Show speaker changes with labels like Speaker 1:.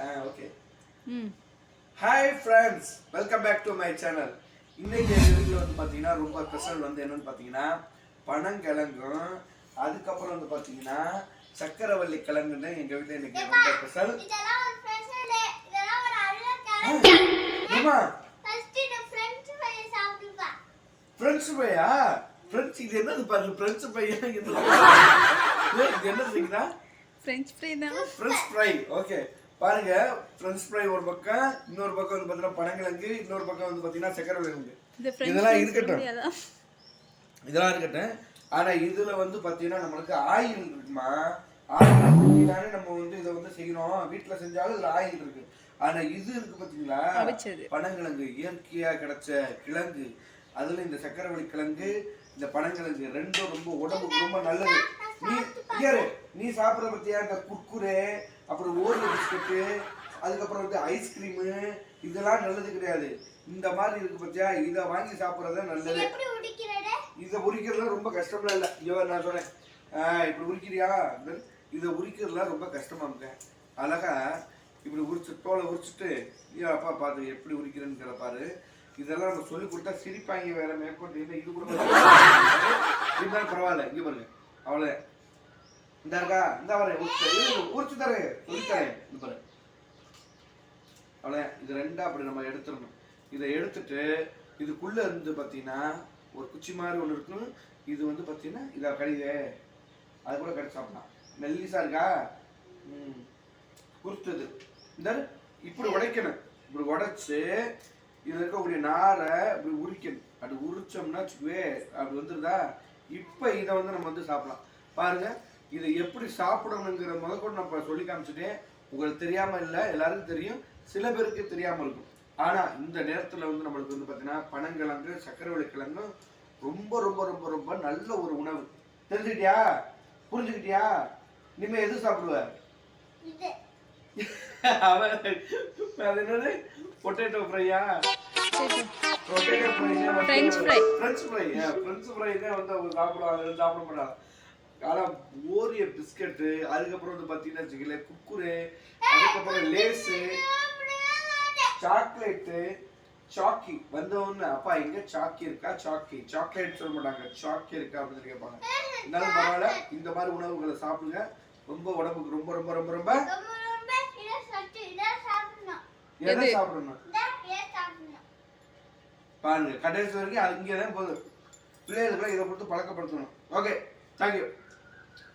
Speaker 1: Okay. Hi friends, welcome back to my channel. இன்னைக்கு வீடியோவில் வந்து பார்த்தீங்கன்னா ரொம்ப ஸ்பெஷல் வந்து என்னன்னு பார்த்தீங்கன்னா பனங்கிழங்கும் அதுக்கப்புறம் வந்து பார்த்தீங்கன்னா சக்கரவள்ளி கிழங்குன்னு எங்கள் வீட்டில் இன்னைக்கு ரொம்ப ஸ்பெஷல். ஃப்ரெண்ட்ஸ் ஃப்ரையா? ஃப்ரெண்ட்ஸ் இது என்னது பாருங்க, ஃப்ரெண்ட்ஸ் ஃப்ரையா? இது என்ன செய்யுங்களா? ஃப்ரெஞ்ச் ஃப்ரை தான். French fry. ஓகே, பாருங்க, ஃப்ரெஞ்ச் ஃப்ரை ஒரு பக்கம், இன்னொரு பக்கம் வந்து பார்த்தீங்கன்னா பனங்கிழங்கு, இன்னொரு பக்கம் வந்து பார்த்தீங்கன்னா சக்கரவள்ளி கிழங்கு. இதெல்லாம் இருக்கட்டும். ஆனா இதுல வந்து பார்த்தீங்கன்னா நம்மளுக்கு ஆயில் இருக்குமா, ஆயில் தானே நம்ம வந்து இதை வந்து செய்யணும். வீட்டுல செஞ்சாலும் இதுல ஆயில் இருக்கு. ஆனா இது இருக்கு பாத்தீங்களா, பனங்கிழங்கு இயற்கையா கிடைச்ச கிழங்கு. அதுல இந்த சக்கரவள்ளி கிழங்கு, இந்த பனங்கிழங்கு ரெண்டும் ரொம்ப உடம்புக்கு ரொம்ப நல்லது. நீ சாப்பிட்ற பத்தியா இந்த குர்குரே, அப்புறம் ஓரியோ பிஸ்கட்டு, அதுக்கப்புறம் வந்து ஐஸ்கிரீமு, இதெல்லாம் நல்லது கிடையாது. இந்த மாதிரி இருக்கு பத்தியா, இதை வாங்கி சாப்பிட்றது நல்லது. இதை உரிக்கிறதுல ரொம்ப கஷ்டம்லாம் இல்லை. ஐயோ நான் சொன்னேன், இப்படி உரிக்கிறியா? இதை உரிக்கிறதுலாம் ரொம்ப கஷ்டமா இருக்க. அழகா இப்படி உரிச்சு தோலை உரிச்சுட்டு, ஐயோ அப்பா பார்த்து எப்படி உரிக்கிறேன்னு பாரு. இதெல்லாம் நம்ம சொல்லி கொடுத்தா சிரிப்பாங்க வேற. மேற்கொண்டு என்ன இது கூட இருந்தாலும் பரவாயில்ல. இங்க பாருங்க, அவ்வளவு இந்த இருக்கா, இந்த வர உரிச்சு தரேன், சொல்லி தரேன். இது பாரு, அவ்வளவு. இது ரெண்டா அப்படி நம்ம எடுத்துடணும். இதை எடுத்துட்டு இதுக்குள்ள இருந்து பாத்தீங்கன்னா ஒரு குச்சி மாதிரி ஒண்ணு இருக்கும். இது வந்து பாத்தீங்கன்னா இதை கடித அது கூட கடிச்சு சாப்பிடலாம். மெல்லிசா இருக்கா, குறுத்தது. இந்த இப்படி உடைக்கணும். இப்படி உடைச்சு இது இருக்கக்கூடிய நாரை இப்படி உரிக்கணும். அப்படி உரிச்சோம்னா வச்சுக்குவே அப்படி வந்துருதா. இப்ப இதை வந்து நம்ம வந்து சாப்பிடலாம். பாருங்க, இதை எப்படி சாப்பிடணுங்கிற முதற்கொண்டு நான் சொல்லி காமிச்சுட்டேன். உங்களுக்கு தெரியாம இல்லை, எல்லாருக்கும் தெரியும், சில பேருக்கு தெரியாம இருக்கும். ஆனா இந்த நேரத்துல வந்து நம்மளுக்கு வந்து பாத்தீங்கன்னா பனங்கிழங்கு சக்கரவள்ளி கிழங்கு ரொம்ப ரொம்ப ரொம்ப ரொம்ப நல்ல ஒரு உணவு. தெரிஞ்சுக்கிட்டியா? புரிஞ்சுக்கிட்டியா? இனிமே எது சாப்பிடுவ? அது என்னது, பொட்டேட்டோ ஃப்ரையா? Potato fry, French fry. French fry, French fry தான் வந்து அவங்க சாப்பிடுவாங்க, சாப்பிட மாட்டாங்க. ஆனா ஓரியோ பிஸ்கட்டு, அதுக்கப்புறம் வந்து பாத்தீங்கன்னா வச்சுக்கல குக்குரே, அதுக்கப்புறம் லேஸு, சாக்லேட்டு, சாக்கி வந்தவொன்னு அப்பா எங்க சாக்கி இருக்கா, சாக்கி சாக்லேட் சொல்ல மாட்டாங்க, சாக்கி இருக்கா அப்படின்னு கேட்பாங்க. இருந்தாலும் பரவாயில்ல, இந்த மாதிரி உணவுகளை சாப்பிடுங்க. ரொம்ப உடம்புக்கு ரொம்ப ரொம்ப ரொம்ப ரொம்ப எதை சாப்பிடணும் பாருங்க. கடைசி வரைக்கும் அது இங்கே தான் போதும். பிள்ளைகளுக்கு இதை கொடுத்து பழக்கப்படுத்தணும். Okay, thank you.